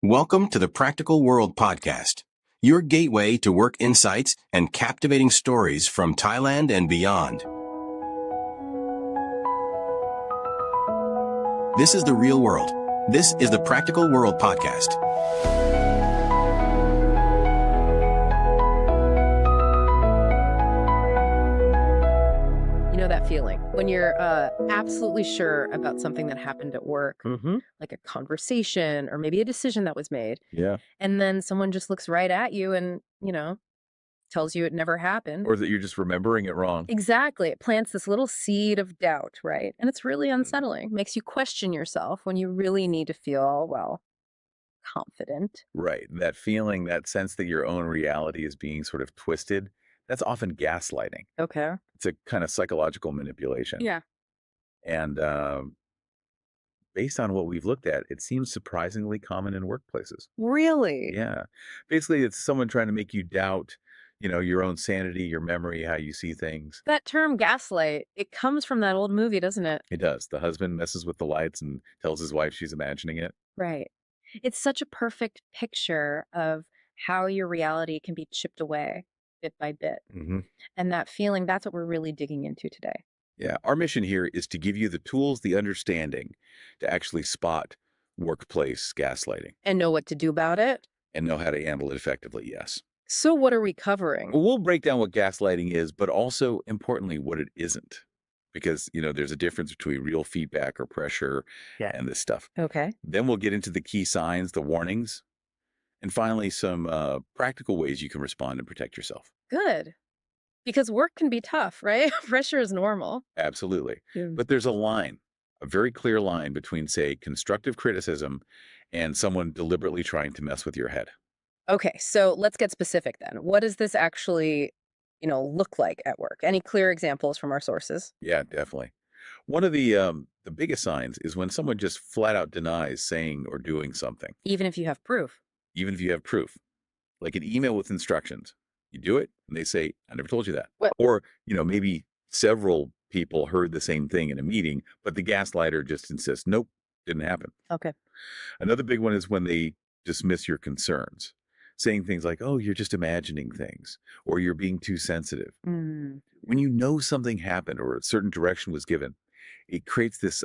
Welcome to the Practical World Podcast, your gateway to work insights and captivating stories from Thailand and beyond. This is the real world. This is the Practical World Podcast. You know that feeling when you're absolutely sure about something that happened at work, like a conversation or maybe a decision that was made. Yeah. And then someone just looks right at you and, tells you it never happened. Or that you're just remembering it wrong. Exactly. It plants this little seed of doubt, right? And it's really unsettling. Makes you question yourself when you really need to feel, confident. Right. That feeling, that sense that your own reality is being sort of twisted, that's often gaslighting. Okay. It's a kind of psychological manipulation. Yeah. And based on what we've looked at, it seems surprisingly common in workplaces. Really? Yeah. Basically, it's someone trying to make you doubt, your own sanity, your memory, how you see things. That term gaslight, it comes from that old movie, doesn't it? It does. The husband messes with the lights and tells his wife she's imagining it. Right. It's such a perfect picture of how your reality can be chipped away bit by bit. Mm-hmm. And that feeling, that's what we're really digging into today. Yeah, our mission here is to give you the tools, the understanding to actually spot workplace gaslighting And know what to do about it. and know how to handle it effectively, yes. So what are we covering? We'll break down what gaslighting is, but also, importantly, what it isn't. Because, there's a difference between real feedback or pressure and this stuff. Okay. Then we'll get into the key signs, the warnings, and finally, some practical ways you can respond and protect yourself. Good. Because work can be tough, right? Pressure is normal. Absolutely. Yeah. But there's a very clear line between, say, constructive criticism and someone deliberately trying to mess with your head. Okay, so let's get specific then. What does this actually, look like at work? Any clear examples from our sources? Yeah, definitely. One of the biggest signs is when someone just flat out denies saying or doing something, Even if you have proof. even if you have proof, like an email with instructions. You do it, and they say, "I never told you that." What? Or, maybe several people heard the same thing in a meeting, but the gaslighter just insists, "Nope, didn't happen." Okay. Another big one is when they dismiss your concerns, saying things like, "Oh, you're just imagining things," or "You're being too sensitive." Mm, When you know something happened or a certain direction was given, it creates this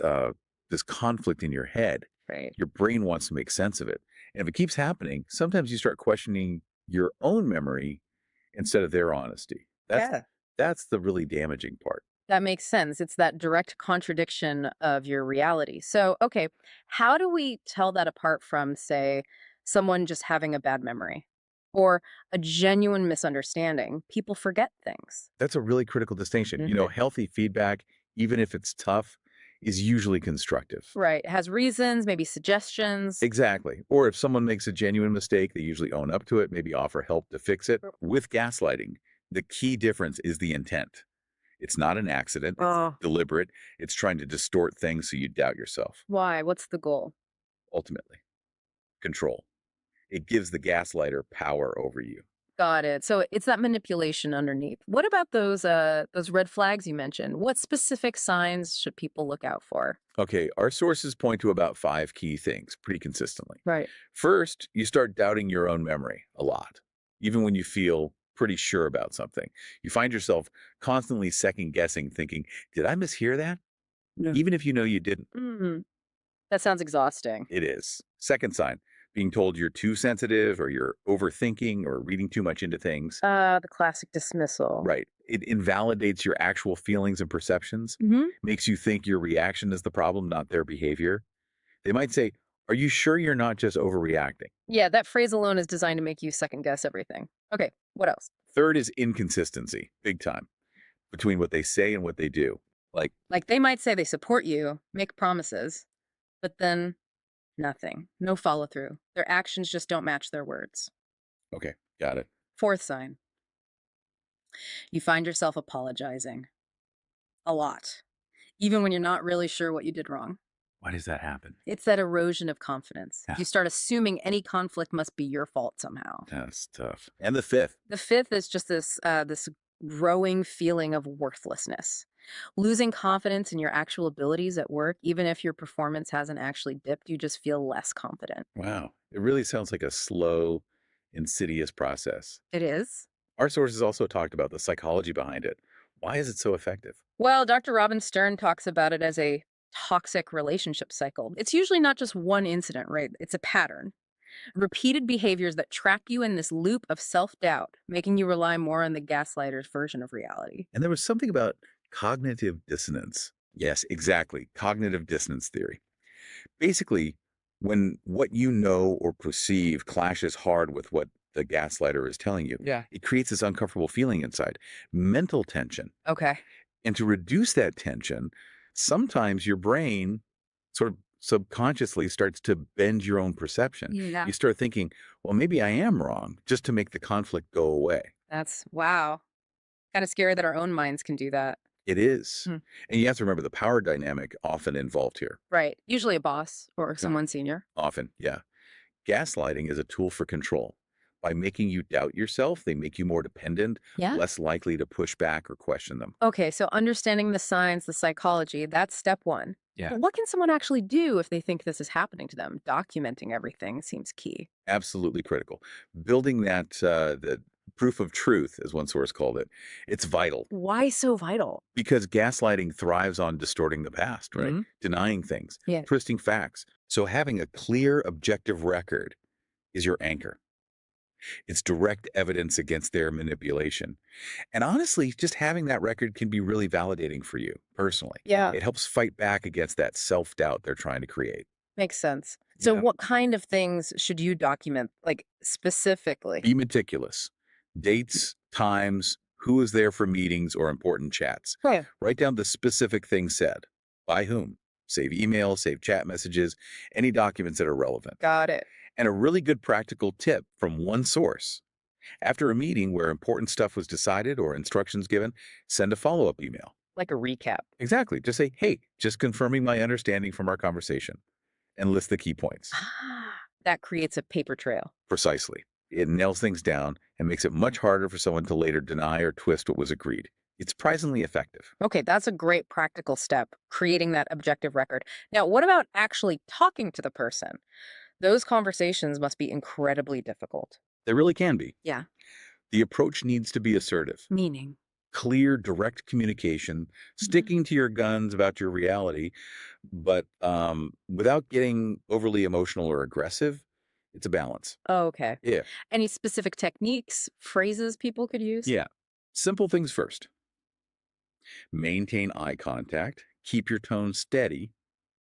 conflict in your head. right. Your brain wants to make sense of it. And if it keeps happening, sometimes you start questioning your own memory instead of their honesty. That's the really damaging part. That makes sense. It's that direct contradiction of your reality. So, okay, how do we tell that apart from, say, someone just having a bad memory or a genuine misunderstanding? People forget things. That's a really critical distinction. Mhm. Healthy feedback, even if it's tough, is usually constructive. Right. It has reasons, maybe suggestions. Exactly. Or if someone makes a genuine mistake, they usually own up to it, maybe offer help to fix it. With gaslighting, the key difference is the intent. It's not an accident. Oh, It's deliberate. It's trying to distort things so you doubt yourself. why? What's the goal? Ultimately, control. It gives the gaslighter power over you. Got it. So it's that manipulation underneath. What about those red flags you mentioned? What specific signs should people look out for? Okay, our sources point to about 5 key things pretty consistently. Right. First, you start doubting your own memory a lot, even when you feel pretty sure about something. You find yourself constantly second guessing, thinking, did I mishear that? Yeah. Even if you know you didn't. That sounds exhausting. It is. Second sign, being told you're too sensitive or you're overthinking or reading too much into things. The classic dismissal. Right. It invalidates your actual feelings and perceptions, makes you think your reaction is the problem, not their behavior. They might say, are you sure you're not just overreacting? Yeah, that phrase alone is designed to make you second guess everything. Okay, what else? Third is inconsistency, big time, between what they say and what they do. Like they might say they support you, make promises, but then nothing. No follow through. Their actions just don't match their words. Okay, got it. Fourth sign. You find yourself apologizing. A lot. Even when you're not really sure what you did wrong. Why does that happen? It's that erosion of confidence. Yeah. You start assuming any conflict must be your fault somehow. That's tough. And the fifth. The fifth is just this growing feeling of worthlessness. Losing confidence in your actual abilities at work, even if your performance hasn't actually dipped, you just feel less confident. Wow. It really sounds like a slow, insidious process. It is. Our sources also talked about the psychology behind it. Why is it so effective? Well, Dr. Robin Stern talks about it as a toxic relationship cycle. It's usually not just one incident, right? It's a pattern. Repeated behaviors that trap you in this loop of self doubt, making you rely more on the gaslighter's version of reality. And there was something about cognitive dissonance. Yes, exactly. Cognitive dissonance theory. Basically, when what you know or perceive clashes hard with what the gaslighter is telling you, Yeah. it creates this uncomfortable feeling inside, mental tension. Okay. And to reduce that tension, sometimes your brain sort of subconsciously starts to bend your own perception. Yeah. You start thinking, well, maybe I am wrong, just to make the conflict go away. That's wow. Kind of scary that our own minds can do that. It is. Hmm. And you have to remember the power dynamic often involved here. Right. Usually a boss or Yeah. someone senior. Often, yeah. Gaslighting is a tool for control. By making you doubt yourself, they make you more dependent, Yeah. less likely to push back or question them. Okay, so understanding the science, the psychology, that's step one. Yeah. But what can someone actually do if they think this is happening to them? Documenting everything seems key. Absolutely critical. Building that the proof of truth, as one source called it, it's vital Why so vital? because gaslighting thrives on distorting the past, right? Mhm. Denying things, Yeah. twisting facts. So having a clear, objective record is your anchor. It's direct evidence against their manipulation. And honestly, just having that record can be really validating for you personally. Yeah. It helps fight back against that self-doubt they're trying to create. Makes sense. So, Yeah. what kind of things should you document, like specifically? Be meticulous. Dates, times, who was there for meetings or important chats. Yeah. Write down the specific things said. By whom? Save emails, save chat messages, any documents that are relevant. Got it. And a really good practical tip from one source. After a meeting where important stuff was decided or instructions given, send a follow-up email. Like a recap. Exactly. Just say, hey, just confirming my understanding from our conversation, and list the key points. That creates a paper trail. Precisely. It nails things down and makes it much harder for someone to later deny or twist what was agreed. It's surprisingly effective. Okay, that's a great practical step, creating that objective record. Now, what about actually talking to the person? Those conversations must be incredibly difficult. They really can be. Yeah. The approach needs to be assertive, Meaning. clear, direct communication, sticking to your guns about your reality, but without getting overly emotional or aggressive. It's a balance. Oh, okay. Yeah. Any specific techniques, phrases people could use? Yeah. Simple things first. Maintain eye contact. Keep your tone steady.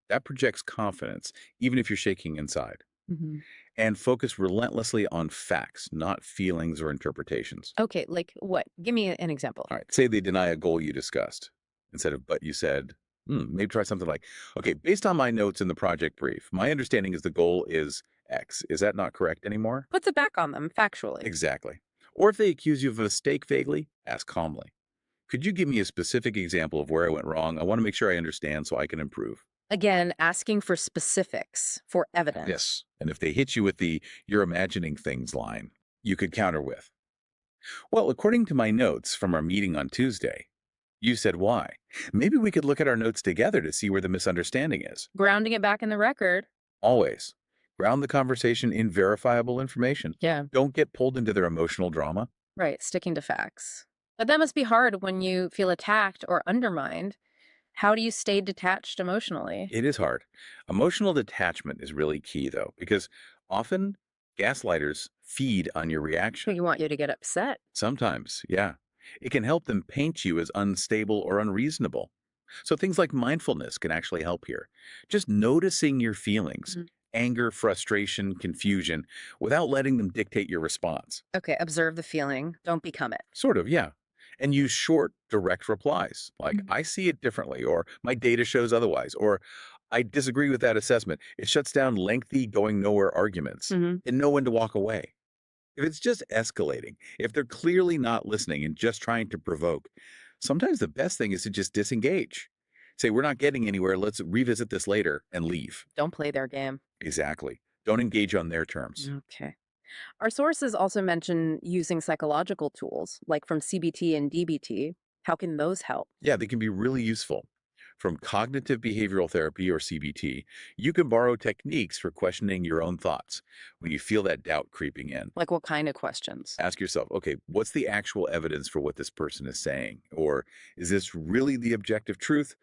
That projects confidence, even if you're shaking inside. Hmm. And focus relentlessly on facts, not feelings or interpretations. Okay, like what? Give me an example. All right. Say they deny a goal you discussed. Instead of but you said, maybe try something like, okay, based on my notes in the project brief, my understanding is the goal is X. Is that not correct anymore? Puts it back on them factually. Exactly. Or if they accuse you of a mistake vaguely, ask calmly. Could you give me a specific example of where I went wrong? I want to make sure I understand so I can improve. Again, asking for specifics, for evidence. Yes. And if they hit you with the you're imagining things line, you could counter with, well, according to my notes from our meeting on Tuesday, you said why. Maybe we could look at our notes together to see where the misunderstanding is. Grounding it back in the record. Always. Ground the conversation in verifiable information. Yeah. Don't get pulled into their emotional drama. Right, sticking to facts. But that must be hard when you feel attacked or undermined. How do you stay detached emotionally? It is hard. Emotional detachment is really key, though, because often gaslighters feed on your reaction. We want you to get upset. Sometimes, yeah. It can help them paint you as unstable or unreasonable. So things like mindfulness can actually help here. Just noticing your feelings, Mhm. anger, frustration, confusion, without letting them dictate your response. Okay, observe the feeling. Don't become it. Sort of, yeah. And use short, direct replies like, Mhm. I see it differently, or my data shows otherwise, or I disagree with that assessment. It shuts down lengthy, going nowhere arguments Mhm. and know when to walk away. If it's just escalating, if they're clearly not listening and just trying to provoke, sometimes the best thing is to just disengage. Say, we're not getting anywhere. Let's revisit this later and leave. Don't play their game. Exactly. Don't engage on their terms. Okay. Our sources also mention using psychological tools, like from CBT and DBT. How can those help? Yeah, they can be really useful. From cognitive behavioral therapy or CBT, you can borrow techniques for questioning your own thoughts when you feel that doubt creeping in. Like what kind of questions? Ask yourself, okay, what's the actual evidence for what this person is saying? Or is this really the objective truth?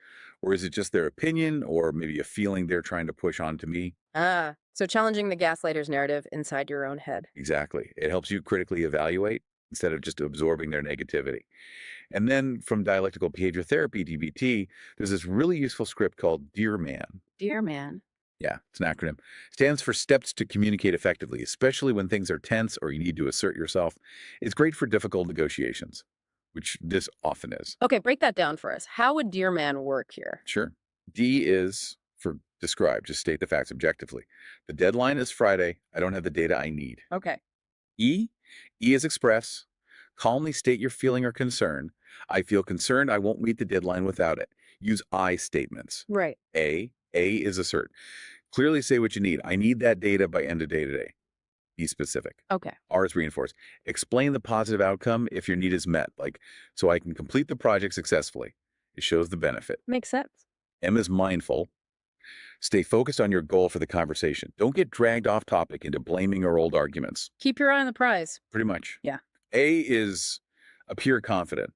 Or is it just their opinion or maybe a feeling they're trying to push onto me? So challenging the gaslighter's narrative inside your own head. Exactly. It helps you critically evaluate instead of just absorbing their negativity. And then from dialectical behavior therapy, DBT, there's this really useful script called Dear Man. Dear man. Yeah, it's an acronym. Stands for Steps to Communicate Effectively, especially when things are tense or you need to assert yourself. It's great for difficult negotiations, which this often is. Okay, break that down for us. How would dear man work here? Sure. D is for describe, just state the facts objectively. The deadline is Friday. I don't have the data I need. Okay. E is express. Calmly state your feeling or concern. I feel concerned. I won't meet the deadline without it. Use I statements. Right. A is assert. Clearly say what you need. I need that data by end of day today. Be specific. Okay. R is reinforce. Explain the positive outcome if your need is met, like so I can complete the project successfully. It shows the benefit. Makes sense. M is mindful. Stay focused on your goal for the conversation. Don't get dragged off topic into blaming or old arguments. Keep your eye on the prize. Pretty much. Yeah. A is appear confident.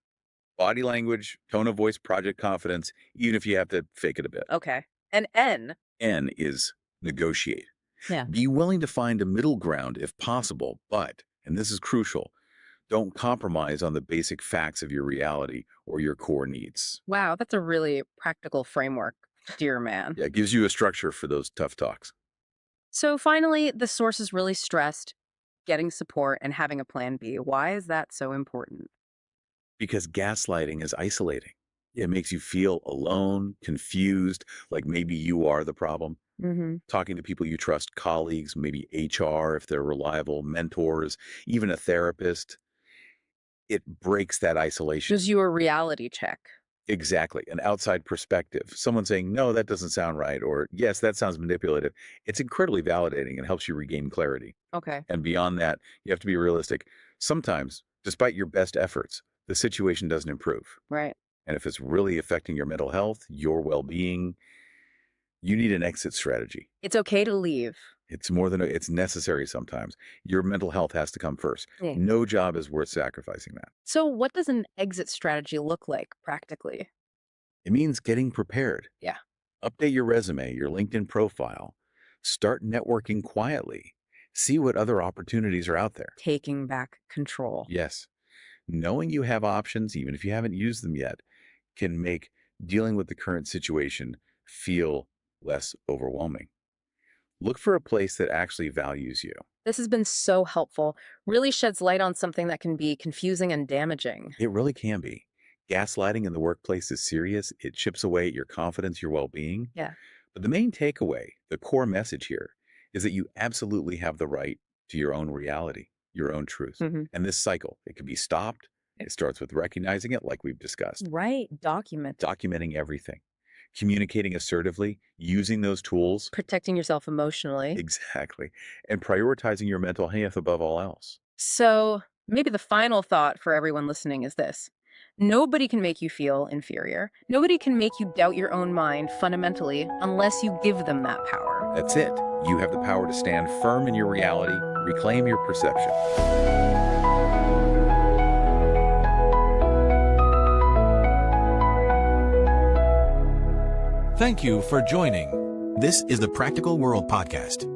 Body language, tone of voice, project confidence, even if you have to fake it a bit. Okay. And N. N is negotiate. Yeah. Be willing to find a middle ground if possible, but, and this is crucial, don't compromise on the basic facts of your reality or your core needs. Wow, that's a really practical framework, dear man. Yeah, it gives you a structure for those tough talks. So finally, the source is really stressed, getting support and having a plan B. Why is that so important? Because gaslighting is isolating. It makes you feel alone, confused, like maybe you are the problem. Mm-hmm. Talking to people you trust, colleagues, maybe HR if they're reliable, mentors, even a therapist, it breaks that isolation. Gives you a reality check. Exactly. An outside perspective. Someone saying, no, that doesn't sound right, or yes, that sounds manipulative. It's incredibly validating and helps you regain clarity. Okay. And beyond that, you have to be realistic. Sometimes, despite your best efforts, the situation doesn't improve. Right. And if it's really affecting your mental health, your well-being, you need an exit strategy. It's okay to leave. It's more than it's necessary sometimes. Your mental health has to come first. Yeah. No job is worth sacrificing that. So what does an exit strategy look like practically? It means getting prepared. Yeah. Update your resume, your LinkedIn profile. Start networking quietly. See what other opportunities are out there. Taking back control. Yes. Knowing you have options, even if you haven't used them yet, can make dealing with the current situation feel less overwhelming. Look for a place that actually values you. This has been so helpful. Really sheds light on something that can be confusing and damaging. It really can be. Gaslighting in the workplace is serious. It chips away at your confidence, your well-being. Yeah. But the main takeaway, the core message here, is that you absolutely have the right to your own reality, your own truth. Mm-hmm. And this cycle, it can be stopped. It starts with recognizing it, like we've discussed. Right. Documenting everything. Communicating assertively, using those tools. Protecting yourself emotionally. Exactly. And prioritizing your mental health above all else. So maybe the final thought for everyone listening is this. Nobody can make you feel inferior. Nobody can make you doubt your own mind fundamentally unless you give them that power. That's it. You have the power to stand firm in your reality, reclaim your perception. Thank you for joining. This is the Practical World Podcast.